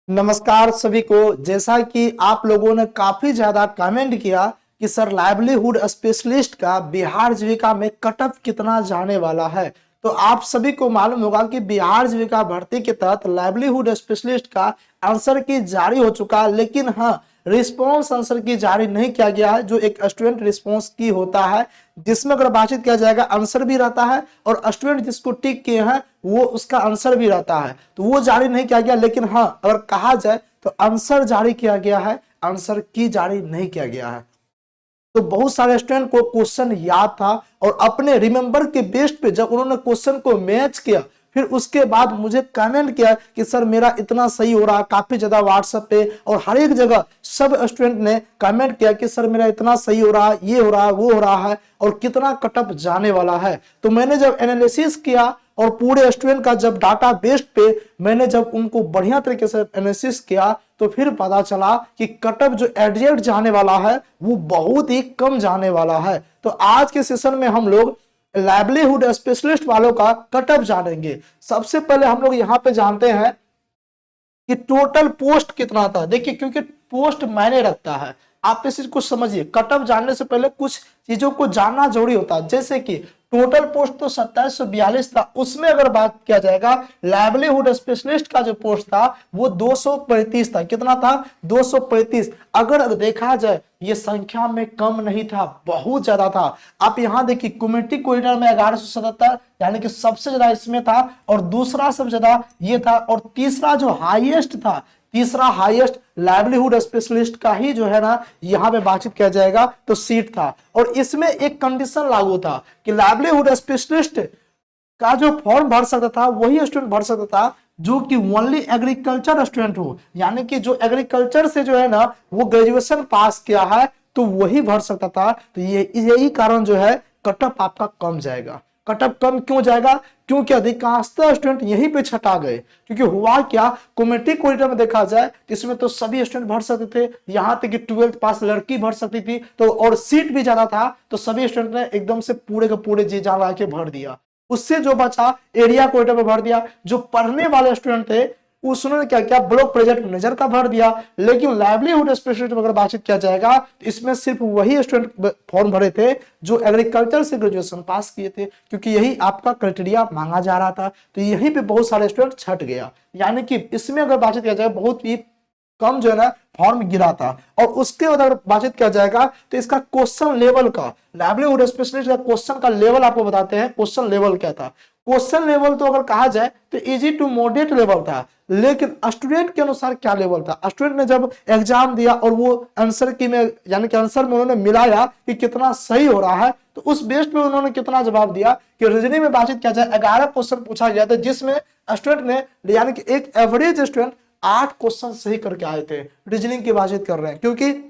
नमस्कार सभी को। जैसा कि आप लोगों ने काफी ज्यादा कमेंट किया कि सर लाइवलीहुड स्पेशलिस्ट का बिहार जीविका में कट ऑफ कितना जाने वाला है, तो आप सभी को मालूम होगा कि बिहार जीविका भर्ती के तहत लाइवलीहुड स्पेशलिस्ट का आंसर की जारी हो चुका है, लेकिन हाँ रिस्पॉन्स आंसर की जारी नहीं किया गया है, जो एक स्टूडेंट रिस्पॉन्स की होता है, जिसमें अगर बातचीत किया जाएगा आंसर भी रहता है और स्टूडेंट जिसको टिक किए हैं वो उसका आंसर भी रहता है, तो वो जारी नहीं किया गया। लेकिन हाँ अगर कहा जाए तो आंसर जारी किया गया है, आंसर की जारी नहीं किया गया है। तो बहुत सारे स्टूडेंट को क्वेश्चन याद था और अपने रिमेंबर के बेस पे जब उन्होंने क्वेश्चन को मैच किया फिर उसके बाद मुझे कमेंट किया कि सर मेरा इतना सही हो रहा, काफी ज्यादा व्हाट्सएप पे और हर एक जगह सब स्टूडेंट ने कमेंट किया कि सर मेरा इतना सही हो रहा, ये हो रहा, वो हो रहा है और कितना कटअप जाने वाला है। तो मैंने जब एनालिसिस किया और पूरे स्टूडेंट का जब डाटा बेस पे मैंने जब उनको बढ़िया तरीके से एनालिसिस किया तो फिर पता चला कि कटअप जो एग्जैक्ट जाने वाला है वो बहुत ही कम जाने वाला है। तो आज के सेशन में हम लोग लाइवलीहुड स्पेशलिस्ट वालों का कटअप जानेंगे। सबसे पहले हम लोग यहाँ पे जानते हैं कि टोटल पोस्ट कितना था। देखिए क्योंकि पोस्ट मायने रखता है, आप इस चीज को समझिए। कटअप जानने से पहले कुछ चीजों को जानना जरूरी होता है, जैसे कि टोटल पोस्ट तो 2742 था, उसमें अगर बात किया जाएगा लाइवलीहुड स्पेशलिस्ट का जो पोस्ट था वो 235 था। कितना था? 235। अगर देखा जाए ये संख्या में कम नहीं था, बहुत ज्यादा था। आप यहां देखिए कम्युनिटी कोऑर्डिनेटर में 1177 यानी कि सबसे ज्यादा इसमें था, और दूसरा सबसे ज्यादा ये था, और तीसरा जो हाईएस्ट था, तीसरा हाईएस्ट लाइवलीहुड स्पेशलिस्ट का ही जो है ना यहां पे बातचीत किया जाएगा तो सीट था। और इसमें एक कंडीशन लागू था कि लाइवलीहुड स्पेशलिस्ट का जो फॉर्म भर सकता था वही स्टूडेंट भर सकता था जो कि ओनली एग्रीकल्चर स्टूडेंट हो, यानी कि जो एग्रीकल्चर से जो है ना वो ग्रेजुएशन पास किया है तो वही भर सकता था। तो ये यही कारण जो है कटअप आपका कम जाएगा। कटअप कम क्यों जाएगा? क्योंकि अधिकांशतः स्टूडेंट यहीं पे छटा गए। क्योंकि हुआ क्या, कम्युनिटी कोरिडोर में देखा जाए इसमें तो सभी स्टूडेंट भर सकते थे, यहां तक कि 12th पास लड़की भर सकती थी, तो और सीट भी ज्यादा था तो सभी स्टूडेंट ने एकदम से पूरे के पूरे जी जान लगा के भर दिया। उससे जो बचा एरिया कोटा में भर दिया। जो पढ़ने वाले स्टूडेंट थे उसने क्या किया, ब्लॉक प्रोजेक्ट मैनेजर का भर दिया। लेकिन लाइवलीहुड स्पेशलिस्ट अगर बातचीत किया जाएगा तो इसमें सिर्फ वही स्टूडेंट फॉर्म भरे थे जो एग्रीकल्चर से ग्रेजुएशन पास किए थे, क्योंकि यही आपका क्राइटेरिया मांगा जा रहा था। तो यहीं पे बहुत सारे स्टूडेंट छट गया, यानी कि इसमें अगर बातचीत किया जाए बहुत ही कम जो है ना फॉर्म गिरा था। और उसके बाद अगर बातचीत किया जाएगा तो इसका क्वेश्चन लेवल का, लाइवलीहुड स्पेशलिस्ट का क्वेश्चन का लेवल आपको बताते हैं। क्वेश्चन लेवल क्या था? क्वेश्चन लेवल तो अगर कहा जाए तो इजी टू मॉडरेट लेवल था, लेकिन स्टूडेंट के अनुसार क्या लेवल था? स्टूडेंट ने जब एग्जाम दिया और वो आंसर की में यानी कि आंसर में उन्होंने मिलाया कि कितना सही हो रहा है, तो उस बेस पे उन्होंने कितना जवाब दिया कि रीजनिंग में बातचीत किया जाए 11 क्वेश्चन पूछा गया था, जिसमें स्टूडेंट ने यानी कि एक एवरेज स्टूडेंट 8 क्वेश्चन सही करके आए थे। रीजनिंग की बातचीत कर रहे हैं क्योंकि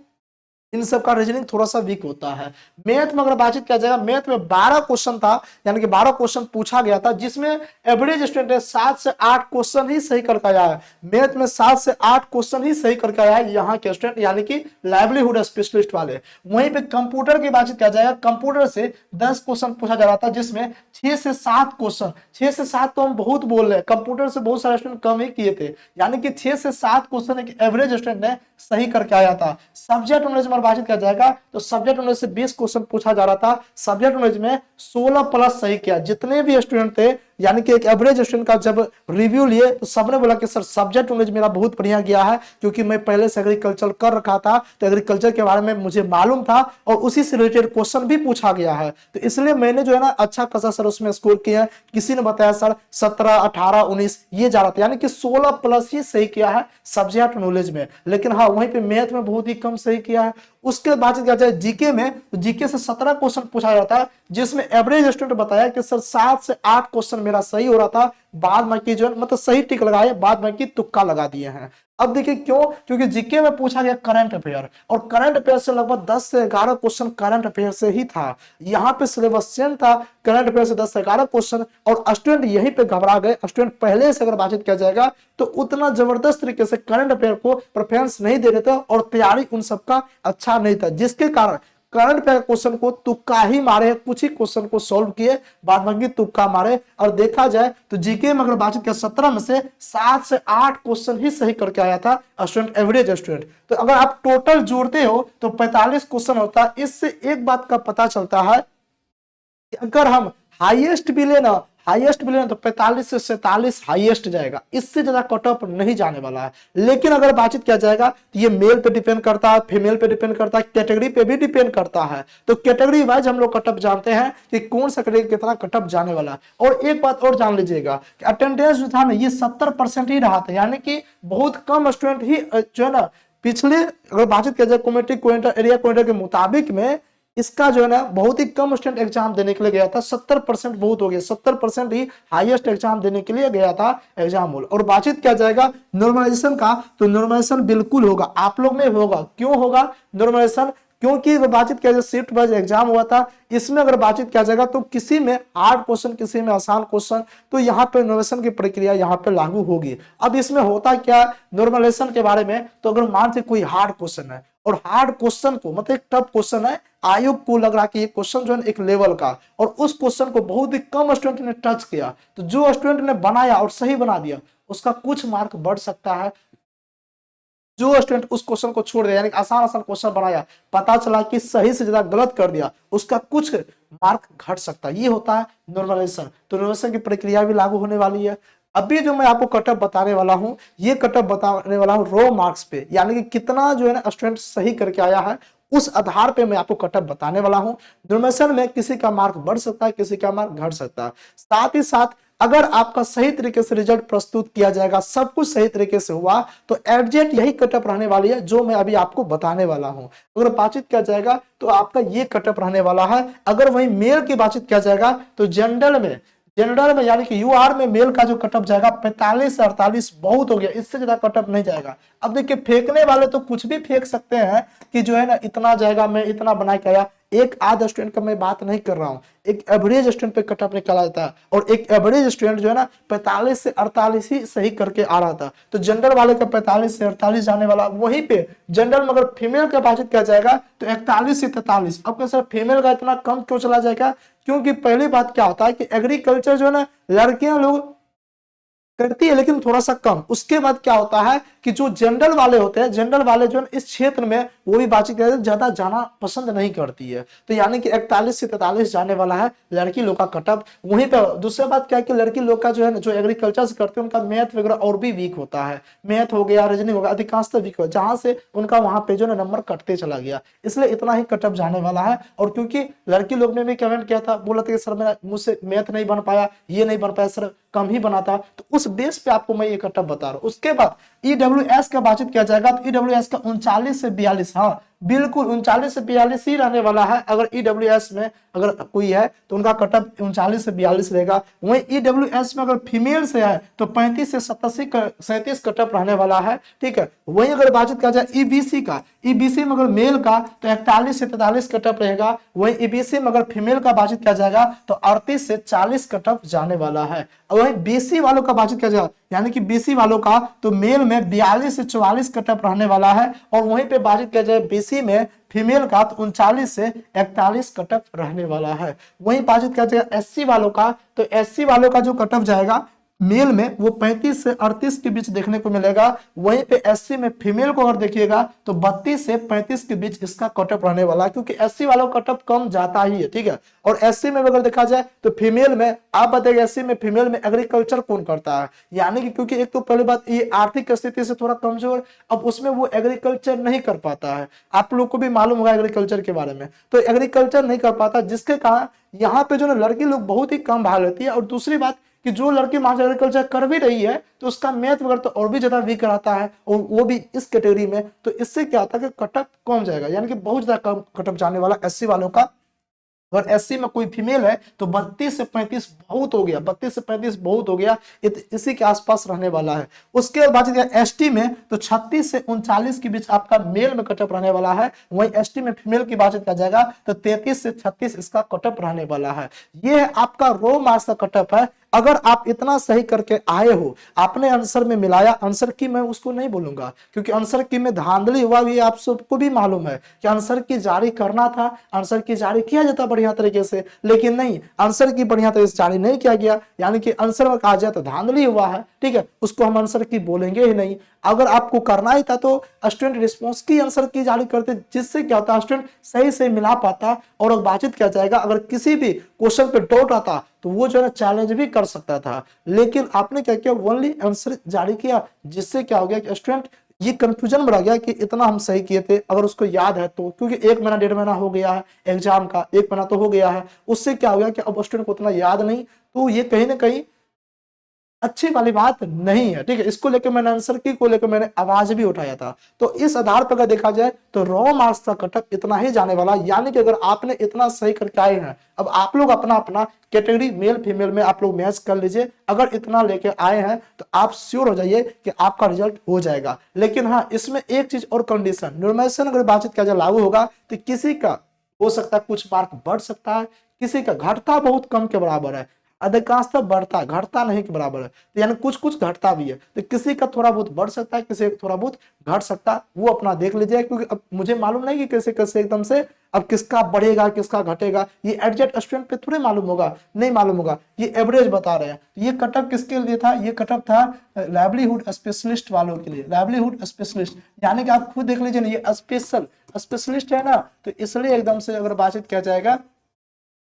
इन सब का रीजनिंग थोड़ा सा वीक होता है। मैथ में अगर बातचीत किया जाएगा, मैथ में 12 क्वेश्चन था, यानी कि 12 क्वेश्चन पूछा गया था, जिसमें एवरेज स्टूडेंट ने 7 से 8 क्वेश्चन ही सही करके आया है। मैथ में 7 से 8 क्वेश्चन ही सही करके आया है यहाँ के स्टूडेंट, यानी कि लाइवलीहुड स्पेशलिस्ट वाले। वहीं पे कंप्यूटर की बातचीत किया जाएगा, कंप्यूटर से 10 क्वेश्चन पूछा जा रहा था, जिसमें 6 से 7 क्वेश्चन, 6 से 7 तो हम बहुत बोल रहे हैं, कंप्यूटर से बहुत सारे स्टूडेंट कम ही किए थे, यानी कि 6 से 7 क्वेश्चन एक एवरेज स्टूडेंट ने सही करके आया था। सब्जेक्ट नॉलेज में बातचीत किया जाएगा तो सब्जेक्ट नॉलेज से 20 क्वेश्चन पूछा जा रहा था, सब्जेक्ट नॉलेज में 16 प्लस सही किया जितने भी स्टूडेंट थे, यानी कि एक एवरेज स्टूडेंट का जब रिव्यू लिए तो सबने बोला कि सर सब्जेक्ट नॉलेज मेरा बहुत बढ़िया गया है, क्योंकि मैं पहले से एग्रीकल्चर कर रखा था तो एग्रीकल्चर के बारे में मुझे मालूम था और उसी से रिलेटेड क्वेश्चन भी पूछा गया है, तो इसलिए मैंने जो है ना अच्छा खासा सर उसमें स्कोर किया है। किसी ने बताया सर 17, 18, 19 ये जा रहा था, यानी कि 16 प्लस ही सही किया है सब्जेक्ट नॉलेज में। लेकिन हाँ वहीं पे मैथ में बहुत ही कम सही किया है। उसके बाद किया जाए जीके में, तो जीके से 17 क्वेश्चन पूछा जाता है, जिसमें एवरेज स्टूडेंट बताया कि सर 7 से 8 क्वेश्चन मेरा सही हो रहा था, बाद में की जो है मतलब सही टिक लगाए, बाद में की तुक्का लगा दिए हैं। अब देखिए क्यों, क्योंकि जीके में पूछा गया करंट अफेयर, और करंट अफेयर से लगभग 10 से 11 क्वेश्चन करंट अफेयर से ही था। यहाँ पे सिलेबस चेंज था, करंट अफेयर से 10 से 11 क्वेश्चन, और स्टूडेंट यहीं पे घबरा गए। स्टूडेंट पहले से अगर बातचीत किया जाएगा तो उतना जबरदस्त तरीके से करंट अफेयर को प्रेफरेंस नहीं दे रहे थे और तैयारी उन सबका अच्छा नहीं था, जिसके कारण करंट अफेयर क्वेश्चन को तुक्का ही मारे, कुछ ही क्वेश्चन को सॉल्व किए, बाद बाकी तुक्का मारे। और देखा जाए तो जीके में अगर बातचीत किया 17 में से 7 से 8 क्वेश्चन ही सही करके आया था स्टूडेंट, एवरेज स्टूडेंट। तो अगर आप टोटल जोड़ते हो तो 45 क्वेश्चन होता है। इससे एक बात का पता चलता है कि अगर हम हाईएस्ट भी लेना तो 45 से 47 हाईएस्ट जाएगा, इससे ज्यादा कट ऑफ नहीं जाने वाला है। लेकिन अगर बातचीत किया जाएगा तो ये मेल पे डिपेंड करता है, फीमेल पे डिपेंड करता है, कैटेगरी पे भी डिपेंड करता है। तो कैटेगरी वाइज हम लोग कट ऑफ जानते हैं कि कौन सा कैटेगरी कितना कट ऑफ जाने वाला है। और एक बात और जान लीजिएगा कि अटेंडेंस जो था ना ये 70% ही रहा था, यानी कि बहुत कम स्टूडेंट ही जो है ना पिछले, अगर बातचीत किया जाए कमेटी क्वेंटर एरिया क्वेंटर के मुताबिक में, इसका जो है ना बहुत ही कम स्टूडेंट एग्जाम देने के लिए गया था। 70% बहुत हो गया, 70% ही हाईएस्ट एग्जाम देने के लिए गया था एग्जाम हॉल। और बातचीत किया जाएगा नॉर्मलाइजेशन का, तो नॉर्मलाइजेशन बिल्कुल होगा, आप लोग में होगा। क्यों होगा नॉर्मलाइजेशन? क्योंकि बातचीत किया जाए शिफ्ट वाइज एग्जाम हुआ था, इसमें अगर बातचीत किया जाएगा तो किसी में हार्ड क्वेश्चन, किसी में आसान क्वेश्चन, तो यहाँ पे नॉर्मलाइजेशन की प्रक्रिया यहाँ पे लागू होगी। अब इसमें होता क्या नॉर्मलाइजेशन के बारे में, तो अगर मान से कोई हार्ड क्वेश्चन है और हार्ड क्वेश्चन को मतलब एक टफ क्वेश्चन है, आयोग को लग रहा कि ये क्वेश्चन जो है एक लेवल का, और उस क्वेश्चन को बहुत ही कम स्टूडेंट ने टच किया, तो जो स्टूडेंट ने बनाया और सही बना दिया उसका कुछ मार्क बढ़ सकता है। जो स्टूडेंट उस क्वेश्चन को छोड़ दिया, यानी आसान क्वेश्चन बनाया, पता चला कि सही से ज्यादा गलत कर दिया, उसका कुछ मार्क घट सकता है। ये होता है नॉर्मलाइजेशन। तो नॉर्मलाइजेशन की प्रक्रिया भी लागू होने वाली है। अभी जो मैं आपको कटअप बताने वाला हूं, ये कटअप बताने वाला हूं रॉ मार्क्स पे, यानी कि कितना जो है ना स्टूडेंट सही करके आया है, उस आधार पे मैं आपको कटअप बताने वाला हूं। नॉर्मलाइजेशन में किसी का मार्क बढ़ सकता है, किसी का मार्क घट सकता है। साथ ही साथ अगर आपका सही तरीके से रिजल्ट प्रस्तुत किया जाएगा, सब कुछ सही तरीके से हुआ, तो एग्जैक्ट यही कटअप रहने वाली है जो मैं अभी आपको बताने वाला हूं। अगर बातचीत किया जाएगा तो आपका ये कटअप रहने वाला है। अगर वही मेल की बातचीत किया जाएगा तो जनरल में यानी कि यूआर में मेल का जो कटअप जाएगा 45 से 48 बहुत हो गया, इससे ज्यादा कटअप नहीं जाएगा। अब देखिए फेंकने वाले तो कुछ भी फेंक सकते हैं कि जो है ना इतना जाएगा, मैं इतना बना के आया। एक आध स्टूडेंट का मैं बात नहीं कर रहा हूं, एक एवरेज स्टूडेंट पे कटअप निकाला जाता है, और एक एवरेज स्टूडेंट जो है ना 45 से 48 ही सही करके आ रहा था। तो जनरल वाले का 45 से 48 जाने वाला, वहीं पे जनरल में अगर फीमेल का बातचीत किया जाएगा तो 41 से 43। अब सर फीमेल का इतना कम क्यों चला जाएगा? क्योंकि पहली बात क्या होता है कि एग्रीकल्चर जो है ना लड़कियां लोग करती है लेकिन थोड़ा सा कम। उसके बाद क्या होता है कि जो जनरल वाले होते हैं, जनरल वाले जो इस क्षेत्र में वो भी बातचीत करते हैं, ज्यादा जाना पसंद नहीं करती है। तो यानी कि 41 से 43 जाने वाला है लड़की लोग का कटअप। वहीं पे दूसरी बात क्या है कि लड़की लोग का जो है जो एग्रीकल्चर से करते हैं उनका मैथ वगैरह और भी वीक होता है, मैथ हो गया, रीजनिंग हो गया, अधिकांशतः वीक हो, जहां से उनका वहां पे जो है नंबर कटते चला गया, इसलिए इतना ही कटअप जाने वाला है। और क्योंकि लड़की लोग ने भी कमेंट किया था, बोला था कि सर मेरा मुझसे मैथ नहीं बन पाया, ये नहीं बन पाया सर, कम ही बना था, तो उस बेस पे आपको मैं ये कटअप बता रहा हूं। उसके बाद ईडब्ल्यूएस का बातचीत किया जाएगा तो ईडब्ल्यूएस का 39 से 42, हाँ बिल्कुल 39 से 42 ही रहने वाला है। अगर ईडब्ल्यूएस में अगर कोई है तो उनका कटअप 39 से 42 रहेगा। वहीं ईडब्ल्यूएस में अगर फीमेल से है तो 35 से 37 कटअप रहने वाला है, ठीक है। वहीं अगर बातचीत किया जाए ईबीसी का, ईबीसी में अगर मेल का तो 41 से 43 कटअप रहेगा। वहीं ईबीसी में अगर फीमेल का बातचीत किया जाएगा तो 38 से 40 कटअप जाने वाला है। और वहीं बीसी वालों का बातचीत किया जाएगा, यानी कि बीसी वालों का तो मेल में 42 से 44 कटअप रहने वाला है। और वहीं पे बातचीत किया जाए बीसी में फीमेल का तो 39 से 41 कटअप रहने वाला है। वहीं बातचीत किया जाएगा एससी वालों का, तो एससी वालों का जो कटअप जाएगा मेल में वो 35 से 38 के बीच देखने को मिलेगा। वहीं पे एससी में फीमेल को अगर देखिएगा तो 32 से 35 के बीच इसका कटअप रहने वाला है, क्योंकि एससी वालों का कटअप कम जाता ही है, ठीक है। और एससी में अगर देखा जाए तो फीमेल में आप बताइए एससी में फीमेल में एग्रीकल्चर कौन करता है, यानी कि क्योंकि एक तो पहली बात ये आर्थिक स्थिति से थोड़ा कमजोर, अब उसमें वो एग्रीकल्चर नहीं कर पाता है। आप लोग को भी मालूम होगा एग्रीकल्चर के बारे में, तो एग्रीकल्चर नहीं कर पाता, जिसके कारण यहाँ पे जो ना लड़की लोग बहुत ही कम भाग लेती है। और दूसरी बात कि जो लड़की मास एग्रीकल्चर कर भी रही है तो उसका मैथ वगैरह तो और भी ज्यादा वीक रहता है, और वो भी इस कैटेगरी में, तो इससे क्या होता है कि कटअप कम जाएगा, यानी कि बहुत ज्यादा कम कटअप जाने वाला एससी वालों का। अगर एससी में कोई फीमेल है तो 32 से 35 बहुत हो गया, 32 से 35 बहुत हो गया, इसी के आसपास रहने वाला है। उसके बाद एसटी में तो 36 से 39 के बीच आपका मेल में कटअप रहने वाला है। वहीं एसटी में फीमेल की बात किया जाएगा तो 33 से 36 इसका कटअप रहने वाला है। ये है आपका रो मार्क्स का कटअप है। अगर आप इतना सही करके आए हो, आपने आंसर में मिलाया, आंसर की मैं उसको नहीं बोलूंगा क्योंकि आंसर की में धांधली हुआ, ये आप सबको भी मालूम है कि आंसर की जारी करना था, आंसर की जारी किया जाता बढ़िया तरीके से, लेकिन नहीं, आंसर की बढ़िया तरीके से जारी नहीं किया गया, यानी कि आंसर में कहा जाए तो धांधली हुआ है। ठीक है, उसको हम आंसर की बोलेंगे ही नहीं। अगर आपको करना ही था तो स्टूडेंट रिस्पॉन्स की आंसर की जारी करते, जिससे क्या होता है स्टूडेंट सही से मिला पाता और बातचीत किया जाएगा। अगर किसी भी क्वेश्चन पे डाउट आता तो वो जो है चैलेंज भी कर सकता था, लेकिन आपने क्या किया, ओनली आंसर जारी किया, जिससे क्या हो गया कि स्टूडेंट ये कंफ्यूजन में रह गया कि इतना हम सही किए थे। अगर उसको याद है तो, क्योंकि 1 महीना 1.5 महीना हो गया है एग्जाम का, 1 महीना तो हो गया है, उससे क्या हो गया कि अब स्टूडेंट को उतना याद नहीं, तो ये कहीं ना कहीं अच्छी वाली बात नहीं है। ठीक है, इसको लेकर मैंने आंसर की को लेकर मैंने आवाज भी उठाया था। तो इस आधार पर अगर देखा जाए तो रॉ मार्क्स का कटअप इतना ही जाने वाला, यानी कि अगर आपने इतना सही करके आए हैं, अब आप लोग अपना अपना कैटेगरी मेल फीमेल में आप लोग मैच कर लीजिए। अगर इतना लेके आए हैं तो आप श्योर हो जाइए कि आपका रिजल्ट हो जाएगा। लेकिन हाँ, इसमें एक चीज और कंडीशन, न्यूमेरिकल अगर बातचीत किया जाए लागू होगा तो किसी का हो सकता है कुछ मार्क बढ़ सकता है, किसी का घटता बहुत कम के बराबर है, अधिकांशतः बढ़ता, घटता नहीं के बराबर है, तो यानी कुछ कुछ घटता भी है। तो किसी का थोड़ा बहुत बढ़ सकता है, किसी का थोड़ा बहुत घट सकता है, वो अपना देख लीजिए। क्योंकि अब मुझे मालूम नहीं कि कैसे कैसे एकदम से अब किसका बढ़ेगा किसका घटेगा, ये एग्जैक्ट स्टूडेंट पे थोड़े मालूम होगा, नहीं मालूम होगा, ये एवरेज बता रहे हैं। तो ये कटअप किसके लिए था, ये कटअप था लाइवलीहुड स्पेशलिस्ट वालों के लिए, लाइवलीहुड स्पेशलिस्ट, यानी कि आप खुद देख लीजिए ना, ये स्पेशल स्पेशलिस्ट है ना, तो इसलिए एकदम से अगर बातचीत किया जाएगा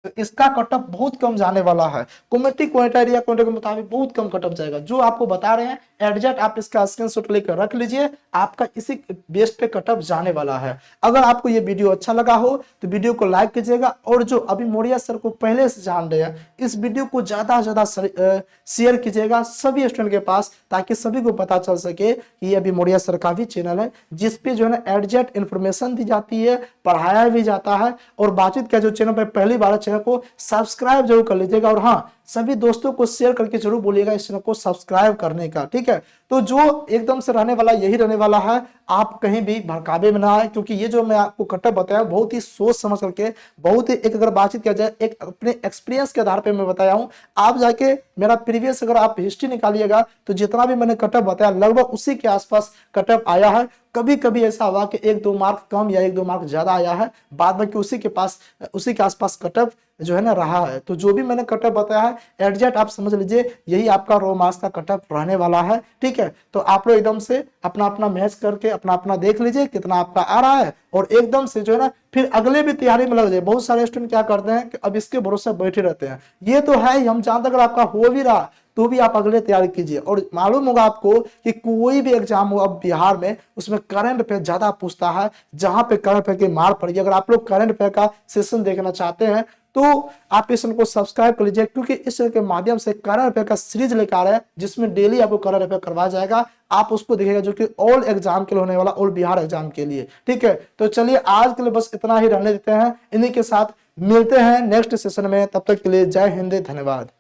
तो इसका कटअप बहुत कम जाने वाला है। कमेटी क्राइटेरिया के मुताबिक बहुत कम कटअप जाएगा, जो आपको बता रहे हैं एडजस्ट, आप इसका स्क्रीनशॉट लेकर रख लीजिए, आपका इसी बेस पे कटअप जाने वाला है। अगर आपको ये वीडियो अच्छा लगा हो तो वीडियो को लाइक कीजिएगा, और जो अभी मौर्य सर को पहले से जान रहे हैं, इस वीडियो को ज्यादा से ज्यादा शेयर कीजिएगा सभी स्टूडेंट के पास, ताकि सभी को पता चल सके कि ये अभी मौर्य सर का भी चैनल है, जिसपे जो है ना एडजस्ट इन्फॉर्मेशन दी जाती है, पढ़ाया भी जाता है। और बातचीत का जो चैनल पे पहली बार चैनल को सब्सक्राइब जरूर कर लीजिएगा, और हाँ, सभी दोस्तों को शेयर करके जरूर बोलिएगा इस चैनल को सब्सक्राइब करने का। ठीक है, तो जो एकदम से रहने वाला यही रहने वाला है, आप कहीं भी भड़कावे में ना आए, क्योंकि ये जो मैं आपको कटअप बताया बहुत ही सोच समझ करके, बहुत ही एक अगर बातचीत किया जाए एक अपने एक्सपीरियंस के आधार पे मैं बताया हूं। आप जाके मेरा प्रीवियस अगर आप हिस्ट्री निकालिएगा तो जितना भी मैंने कटअप बताया लगभग उसी के आसपास कटअप आया है। कभी कभी ऐसा हुआ कि 1-2 मार्क कम या 1-2 मार्क ज्यादा आया है, बाद में कि उसी के आसपास कटअप जो है ना रहा है। तो जो भी मैंने कटअप बताया है एग्जैक्ट आप समझ लीजिए यही आपका रॉ मार्क्स का कटअप रहने वाला है। ठीक है, तो आप लोग एकदम से अपना अपना मैच करके अपना अपना देख लीजिए कितना आपका आ रहा है, और एकदम से जो है ना फिर अगले भी तैयारी में लग जाए। बहुत सारे स्टूडेंट क्या करते हैं कि अब इसके भरोसे बैठे रहते हैं, ये तो है ही, हम जानते अगर आपका हो भी रहा तो भी आप अगले तैयारी कीजिए। और मालूम होगा आपको कि कोई भी एग्जाम हो अब बिहार में, उसमें करंट अफेयर ज्यादा पूछता है, जहां पे करंट अफेयर की मार पड़ी। अगर आप लोग करंट अफेयर का सेशन देखना चाहते हैं तो आप इस चैनल को सब्सक्राइब कर लीजिए, क्योंकि इस चैनल के माध्यम से करंट अफेयर का सीरीज लेकर आ रहे हैं, जिसमें डेली आपको करंट अफेयर करवाया जाएगा। आप उसको देखिएगा, जो कि ऑल एग्जाम के लिए होने वाला, ऑल बिहार एग्जाम के लिए। ठीक है, तो चलिए आज के लिए बस इतना ही रहने देते हैं, इन्हीं के साथ मिलते हैं नेक्स्ट सेशन में। तब तक के लिए जय हिंद, धन्यवाद।